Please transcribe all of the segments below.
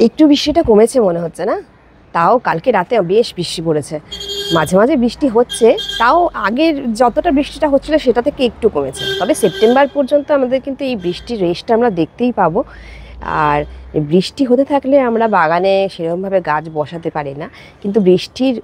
একটু বৃষ্টিটা কমেছে মনে হচ্ছে না? তাও কালকে রাতে বেশ বৃষ্টি পড়েছে, মাঝে মাঝে বৃষ্টি হচ্ছে, তাও আগের যতটা বৃষ্টিটা হচ্ছিল সেটা থেকে একটু কমেছে। তবে সেপ্টেম্বর পর্যন্ত আমাদের কিন্তু এই বৃষ্টির রেশটা আমরা দেখতেই পাবো। আর বৃষ্টি হতে থাকলে আমরা বাগানে সেরকমভাবে গাছ বসাতে পারি না, কিন্তু বৃষ্টির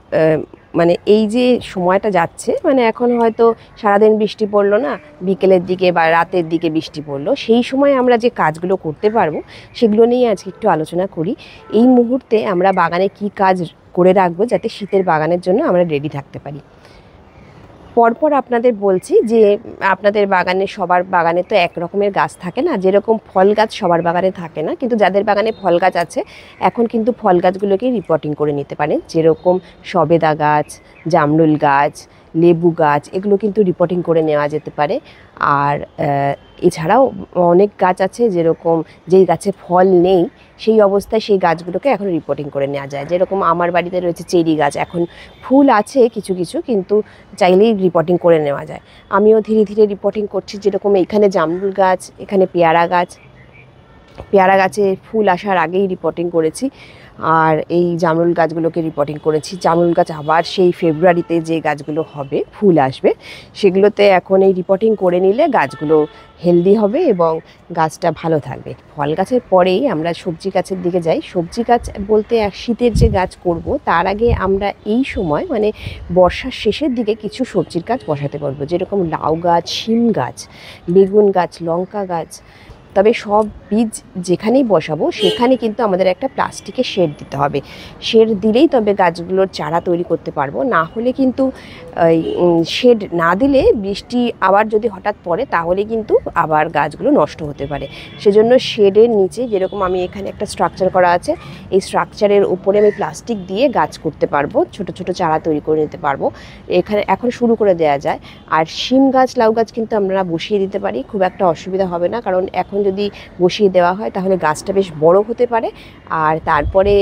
মানে এই যে সময়টা যাচ্ছে, মানে এখন হয়তো সারাদিন বৃষ্টি পড়লো না, বিকেলের দিকে বা রাতের দিকে বৃষ্টি পড়লো, সেই সময় আমরা যে কাজগুলো করতে পারবো সেগুলো নিয়ে আজকে একটু আলোচনা করি। এই মুহূর্তে আমরা বাগানে কি কাজ করে রাখবো যাতে শীতের বাগানের জন্য আমরা রেডি থাকতে পারি। পরপর আপনাদের বলছি যে আপনাদের বাগানে, সবার বাগানে তো এক রকমের গাছ থাকে না, যেরকম ফল গাছ সবার বাগানে থাকে না, কিন্তু যাদের বাগানে ফল গাছ আছে এখন কিন্তু ফল গাছগুলোকেই রিপোর্টিং করে নিতে পারেন। যেরকম সবেদা গাছ, জামরুল গাছ, লেবু গাছ, এগুলো কিন্তু রিপোর্টিং করে নেওয়া যেতে পারে। আর এছাড়াও অনেক গাছ আছে যেরকম যেই গাছে ফল নেই সেই অবস্থায় সেই গাছগুলোকে এখন রিপোর্টিং করে নেওয়া যায়। যেরকম আমার বাড়িতে রয়েছে চেরি গাছ, এখন ফুল আছে কিছু কিছু, কিন্তু চাইলেই রিপোর্টিং করে নেওয়া যায়। আমিও ধীরে ধীরে রিপোর্টিং করছি, যেরকম এখানে জামরুল গাছ, এখানে পেয়ারা গাছ, পেয়ারা গাছে ফুল আসার আগেই রিপোর্টিং করেছি, আর এই জামরুল গাছগুলোকে রিপোর্টিং করেছি। জামরুল গাছ আবার সেই ফেব্রুয়ারিতে যে গাছগুলো হবে, ফুল আসবে, সেগুলোতে এখন এই রিপোর্টিং করে নিলে গাছগুলো হেলদি হবে এবং গাছটা ভালো থাকবে। ফল গাছের পরেই আমরা সবজি গাছের দিকে যাই। সবজি গাছ বলতে শীতের যে গাছ করব, তার আগে আমরা এই সময় মানে বর্ষার শেষের দিকে কিছু সবজির গাছ বসাতে পারবো, যেরকম লাউ গাছ, শিম গাছ, বেগুন গাছ, লঙ্কা গাছ। তবে সব বীজ যেখানেই বসাবো সেখানে কিন্তু আমাদের একটা প্লাস্টিকের শেড দিতে হবে। শেড দিলেই তবে গাছগুলোর চারা তৈরি করতে পারবো, না হলে কিন্তু শেড না দিলে বৃষ্টি আবার যদি হঠাৎ পড়ে তাহলে কিন্তু আবার গাছগুলো নষ্ট হতে পারে। সেজন্য শেডের নিচে, যেরকম আমি এখানে একটা স্ট্রাকচার করা আছে, এই স্ট্রাকচারের উপরে আমি প্লাস্টিক দিয়ে গাছ করতে পারবো, ছোট ছোট চারা তৈরি করে নিতে পারবো। এখানে এখন শুরু করে দেওয়া যায়। আর শিম গাছ, লাউ গাছ কিন্তু আমরা বসিয়ে দিতে পারি, খুব একটা অসুবিধা হবে না, কারণ এখন যদি বসিয়ে দেওয়া হয় তাহলে গাছটা বেশ বড় হতে পারে। আর তারপরে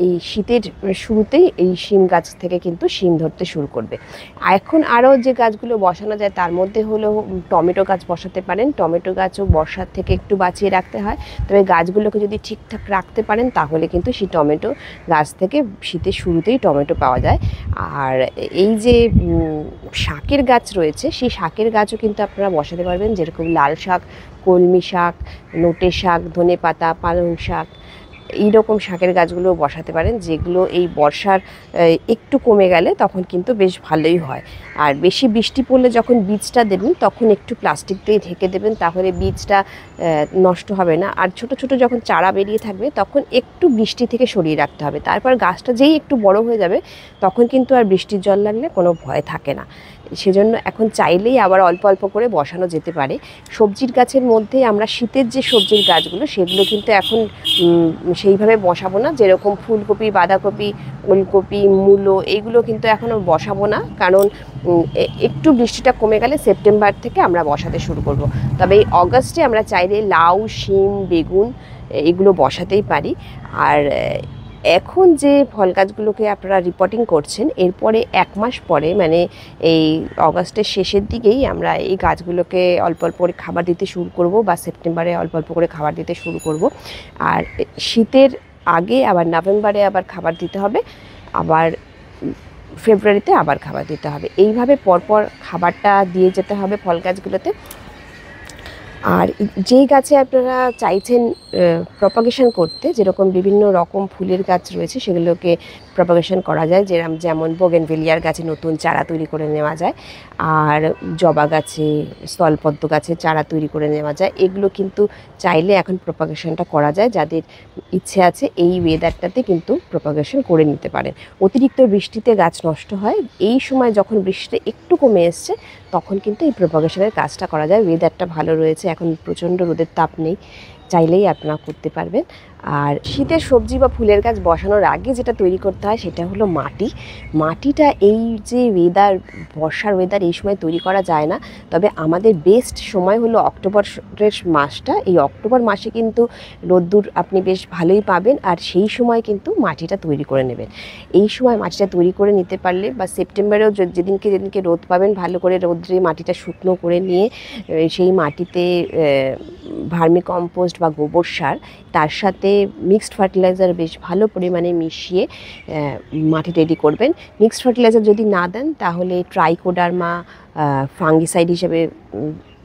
এই শীতের শুরুতেই এই শিম গাছ থেকে কিন্তু শিম ধরতে শুরু করবে। এখন আরও যে গাছগুলো বসানো যায় তার মধ্যে হলো টমেটো গাছ বসাতে পারেন। টমেটো গাছও বর্ষার থেকে একটু বাঁচিয়ে রাখতে হয়, তবে গাছগুলোকে যদি ঠিকঠাক রাখতে পারেন তাহলে কিন্তু সেই টমেটো গাছ থেকে শীতের শুরুতেই টমেটো পাওয়া যায়। আর এই যে শাকের গাছ রয়েছে, সেই শাকের গাছও কিন্তু আপনারা বসাতে পারবেন, যেরকম লাল শাক, কলমি শাক, নোটে শাক, ধনেপাতা, পালং শাক, এইরকম শাকের গাছগুলো বসাতে পারেন, যেগুলো এই বর্ষার একটু কমে গেলে তখন কিন্তু বেশ ভালোই হয়। আর বেশি বৃষ্টি পড়লে যখন বীজটা দেবেন তখন একটু প্লাস্টিক দিয়ে ঢেকে দেবেন, তাহলে বীজটা নষ্ট হবে না। আর ছোট ছোট যখন চারা বেরিয়ে থাকবে তখন একটু বৃষ্টি থেকে সরিয়ে রাখতে হবে, তারপর গাছটা যেই একটু বড় হয়ে যাবে তখন কিন্তু আর বৃষ্টির জল লাগলে কোনো ভয় থাকে না। সেজন্য এখন চাইলেই আবার অল্প অল্প করে বসানো যেতে পারে। সবজির গাছের মধ্যে আমরা শীতের যে সবজির গাছগুলো সেগুলো কিন্তু এখন সেইভাবে বসাবো না, যেরকম ফুলকপি, বাঁধাকপি, ওলকপি, মূলো, এইগুলো কিন্তু এখনও বসাবো না, কারণ একটু বৃষ্টিটা কমে গেলে সেপ্টেম্বর থেকে আমরা বসাতে শুরু করব। তবে এই অগাস্টে আমরা চাইলে লাউ, শিম, বেগুন এগুলো বসাতেই পারি। আর এখন যে ফল গাছগুলোকে আপনারা রিপোর্টিং করছেন, এরপরে 1 মাস পরে মানে এই অগাস্টের শেষের দিকেই আমরা এই গাছগুলোকে অল্প অল্প করে খাবার দিতে শুরু করব, বা সেপ্টেম্বরে অল্প অল্প করে খাবার দিতে শুরু করব। আর শীতের আগে আবার নভেম্বরে আবার খাবার দিতে হবে, আবার ফেব্রুয়ারিতে আবার খাবার দিতে হবে। এইভাবে পরপর খাবারটা দিয়ে যেতে হবে ফল গাছগুলোতে। আর যেই গাছে আপনারা চাইছেন প্রপাগেশন করতে, যেরকম বিভিন্ন রকম ফুলের গাছ রয়েছে সেগুলোকে প্রপাগেশন করা যায়, যেমন বোগেনভেলিয়ার গাছে নতুন চারা তৈরি করে নেওয়া যায়, আর জবা গাছে, স্থলপদ্ম গাছে চারা তৈরি করে নেওয়া যায়। এগুলো কিন্তু চাইলে এখন প্রপাগেশনটা করা যায়, যাদের ইচ্ছে আছে এই ওয়েদারটাতে কিন্তু প্রপাগেশন করে নিতে পারেন। অতিরিক্ত বৃষ্টিতে গাছ নষ্ট হয়, এই সময় যখন বৃষ্টি একটু কমে এসছে তখন কিন্তু এই প্রপাগেশনের কাজটা করা যায়। ওয়েদারটা ভালো রয়েছে, এখন প্রচণ্ড রোদের তাপ নেই, চাইলেই আপনারা করতে পারবেন। আর শীতের সবজি বা ফুলের গাছ বসানোর আগে যেটা তৈরি করতে হয় সেটা হলো মাটি। মাটিটা এই যে ওয়েদার, বর্ষার ওয়েদার, এই সময় তৈরি করা যায় না, তবে আমাদের বেস্ট সময় হলো অক্টোবরের মাসটা। এই অক্টোবর মাসে কিন্তু রোদ্দুর আপনি বেশ ভালোই পাবেন, আর সেই সময় কিন্তু মাটিটা তৈরি করে নেবেন। এই সময় মাটিটা তৈরি করে নিতে পারলে, বা সেপ্টেম্বরেও যেদিনকে যেদিনকে রোদ পাবেন ভালো করে রোদ্রে মাটিটা শুকনো করে নিয়ে সেই মাটিতে ভার্মি কম্পোস্ট বা গোবর সার, তার সাথে সাথে মিক্সড ফার্টিলাইজার বেশ ভালো পরিমাণে মিশিয়ে মাটি রেডি করবেন। মিক্সড ফার্টিলাইজার যদি না দেন তাহলে ট্রাইকোডার্মা ফাঙ্গিসাইড হিসেবে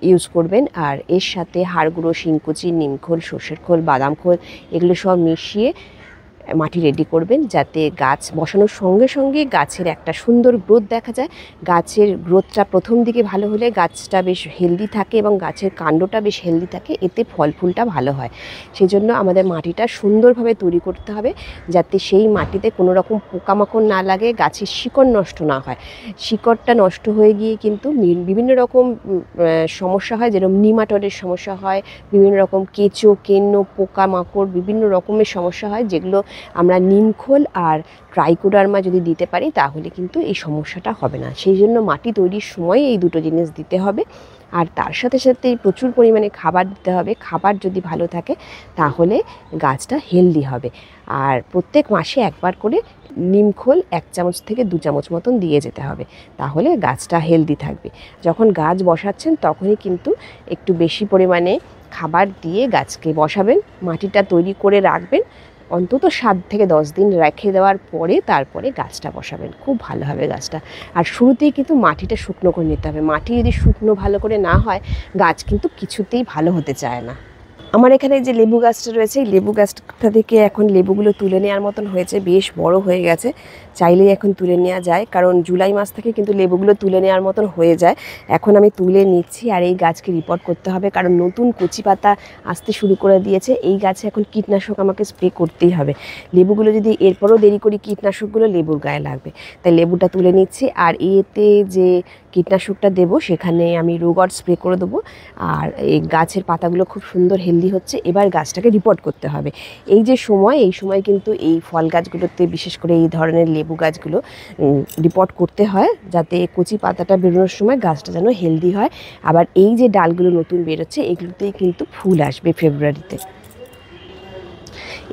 ইউজ করবেন। আর এর সাথে হাড় গুঁড়ো, শিংকুচি, নিমখোল, সর্ষের খোল, বাদাম খোল এগুলো সব মিশিয়ে মাটি রেডি করবেন, যাতে গাছ বসানোর সঙ্গে সঙ্গে গাছের একটা সুন্দর গ্রোথ দেখা যায়। গাছের গ্রোথটা প্রথম দিকে ভালো হলে গাছটা বেশ হেলদি থাকে এবং গাছের কাণ্ডটা বেশ হেলদি থাকে, এতে ফল ফুলটা ভালো হয়। সেই জন্য আমাদের মাটিটা সুন্দরভাবে তৈরি করতে হবে, যাতে সেই মাটিতে কোনো রকম পোকামাকড় না লাগে, গাছের শিকড় নষ্ট না হয়। শিকড়টা নষ্ট হয়ে গিয়ে কিন্তু বিভিন্ন রকম সমস্যা হয়, যেরকম নিমাটোডের সমস্যা হয়, বিভিন্ন রকম কেঁচো, কেন্ন, পোকামাকড় বিভিন্ন রকমের সমস্যা হয়, যেগুলো আমরা নিমখোল আর ট্রাইকোডার্মা যদি দিতে পারি তাহলে কিন্তু এই সমস্যাটা হবে না। সেই জন্য মাটি তৈরির সময় এই দুটো জিনিস দিতে হবে। আর তার সাথে সাথে প্রচুর পরিমাণে খাবার দিতে হবে। খাবার যদি ভালো থাকে তাহলে গাছটা হেলদি হবে। আর প্রত্যেক মাসে একবার করে নিমখোল 1 চামচ থেকে 2 চামচ মতন দিয়ে যেতে হবে, তাহলে গাছটা হেলদি থাকবে। যখন গাছ বসাচ্ছেন তখনই কিন্তু একটু বেশি পরিমাণে খাবার দিয়ে গাছকে বসাবেন, মাটিটা তৈরি করে রাখবেন। অন্তত 7 থেকে 10 দিন রেখে দেওয়ার পরে তারপরে গাছটা বসাবেন, খুব ভালো হবে গাছটা। আর শুরুতেই কিন্তু মাটিটা শুকনো করে নিতে হবে। মাটি যদি শুকনো ভালো করে না হয় গাছ কিন্তু কিছুতেই ভালো হতে চায় না। আমার এখানে যে লেবু গাছটা রয়েছে, এই লেবু গাছটা থেকে এখন লেবুগুলো তুলে নেওয়ার মতন হয়েছে, বেশ বড় হয়ে গেছে, চাইলেই এখন তুলে নেওয়া যায়, কারণ জুলাই মাস থেকে কিন্তু লেবুগুলো তুলে নেওয়ার মতন হয়ে যায়। এখন আমি তুলে নিচ্ছি আর এই গাছকে রিপোর্ট করতে হবে, কারণ নতুন কচি পাতা আসতে শুরু করে দিয়েছে। এই গাছে এখন কীটনাশক আমাকে স্প্রে করতেই হবে। লেবুগুলো যদি এরপরও দেরি করি কীটনাশকগুলো লেবুর গায়ে লাগবে, তাই লেবুটা তুলে নিচ্ছি। আর এতে যে কীটনাশকটা দেবো সেখানে আমি রোগট স্প্রে করে দেবো। আর এই গাছের পাতাগুলো খুব সুন্দর হেলদি হচ্ছে। এবার গাছটাকে রিপোর্ট করতে হবে। এই যে সময়, এই সময় কিন্তু এই ফল গাছগুলোতে, বিশেষ করে এই ধরনের লেবু গাছগুলো রিপোর্ট করতে হয়, যাতে কচি পাতাটা বেরোনোর সময় গাছটা যেন হেলদি হয়। আবার এই যে ডালগুলো নতুন বেরোচ্ছে এগুলোতেই কিন্তু ফুল আসবে ফেব্রুয়ারিতে।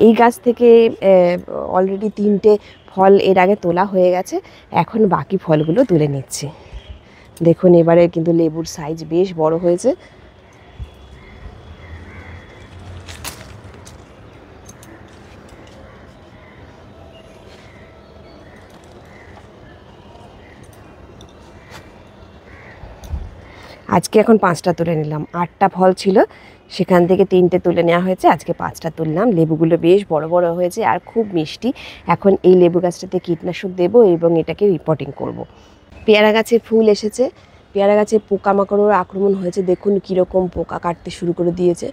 এই গাছ থেকে অলরেডি 3টে ফল এর আগে তোলা হয়ে গেছে, এখন বাকি ফলগুলো তুলে নিচ্ছি। দেখুন এবারে কিন্তু লেবুর সাইজ বেশ বড় হয়েছে। আজকে এখন 5টা তুলে নিলাম। 8টা ফল ছিল, সেখান থেকে 3টে তুলে নেওয়া হয়েছে, আজকে 5টা তুললাম। লেবুগুলো বেশ বড় বড় হয়েছে আর খুব মিষ্টি। এখন এই লেবু গাছটাতে কীটনাশক দেবো এবং এটাকে রিপোর্টিং করব। পেয়ারা গাছে ফুল এসেছে, পেয়ারা গাছে পোকামাকড়ের আক্রমণ হয়েছে। দেখুন কীরকম পোকা কাটতে শুরু করে দিয়েছে।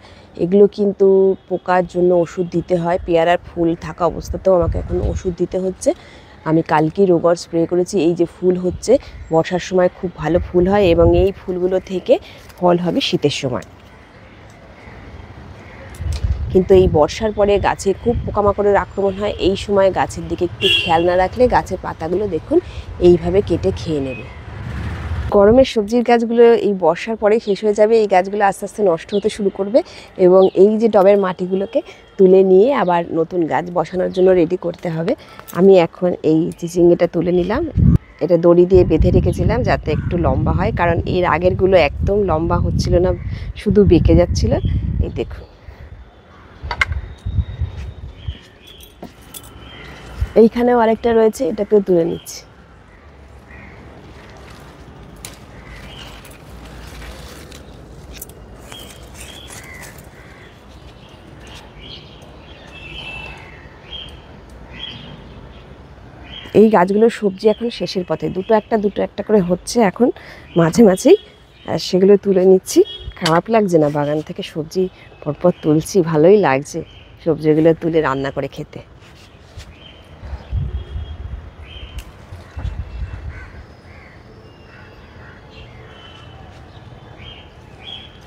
এগুলো কিন্তু পোকার জন্য ওষুধ দিতে হয়। পেয়ারার ফুল থাকা অবস্থাতেও আমাকে এখন ওষুধ দিতে হচ্ছে। আমি কালকেই রোগট স্প্রে করেছি। এই যে ফুল হচ্ছে, বর্ষার সময় খুব ভালো ফুল হয় এবং এই ফুলগুলো থেকে ফল হবে শীতের সময়। কিন্তু এই বর্ষার পরে গাছে খুব পোকামাকড়ের আক্রমণ হয়। এই সময় গাছের দিকে একটু খেয়াল না রাখলে গাছের পাতাগুলো দেখুন এইভাবে কেটে খেয়ে নেবে। গরমের সবজির গাছগুলো এই বর্ষার পরে শেষ হয়ে যাবে, এই গাছগুলো আস্তে আস্তে নষ্ট হতে শুরু করবে এবং এই যে টবের মাটিগুলোকে তুলে নিয়ে আবার নতুন গাছ বসানোর জন্য রেডি করতে হবে। আমি এখন এই চিচিঙ্গাটা তুলে নিলাম, এটা দড়ি দিয়ে বেঁধে রেখেছিলাম যাতে একটু লম্বা হয়, কারণ এর আগেরগুলো একদম লম্বা হচ্ছিল না, শুধু বেঁকে যাচ্ছিল। এই দেখুন, এইখানেও আরেকটা রয়েছে, এটাকেও তুলে নিচ্ছি। এই গাছগুলোর সবজি এখন শেষের পথে, দুটো একটা করে হচ্ছে এখন মাঝে মাঝেই, আর সেগুলো তুলে নিচ্ছি। খারাপ লাগছে না, বাগান থেকে সবজি পরপর তুলছি, ভালোই লাগছে সবজিগুলো তুলে রান্না করে খেতে।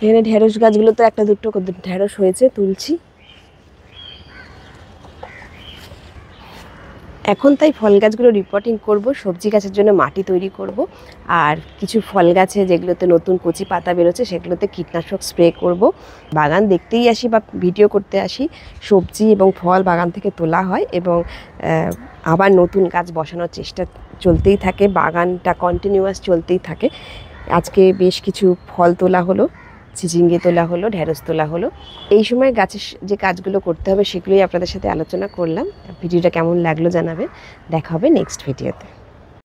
এখানে ঢেঁড়স গাছগুলো তো একটা দুটো ঢেঁড়স হয়েছে, তুলছি। এখন তাই ফল গাছগুলো রিপোর্টিং করব, সবজি গাছের জন্য মাটি তৈরি করব, আর কিছু ফল গাছে যেগুলোতে নতুন কচি পাতা বেরোচ্ছে সেগুলোতে কীটনাশক স্প্রে করব। বাগান দেখতেই আসি বা ভিডিও করতে আসি, সবজি এবং ফল বাগান থেকে তোলা হয় এবং আবার নতুন গাছ বসানোর চেষ্টা চলতেই থাকে, বাগানটা কন্টিনিউয়াস চলতেই থাকে। আজকে বেশ কিছু ফল তোলা হলো, চিচিঙ্গে তোলা হলো, ঢ্যাঁড়স তোলা হলো। এই সময় গাছের যে কাজগুলো করতে হবে সেগুলোই আপনাদের সাথে আলোচনা করলাম। ভিডিওটা কেমন লাগলো জানাবেন। দেখা হবে নেক্সট ভিডিওতে।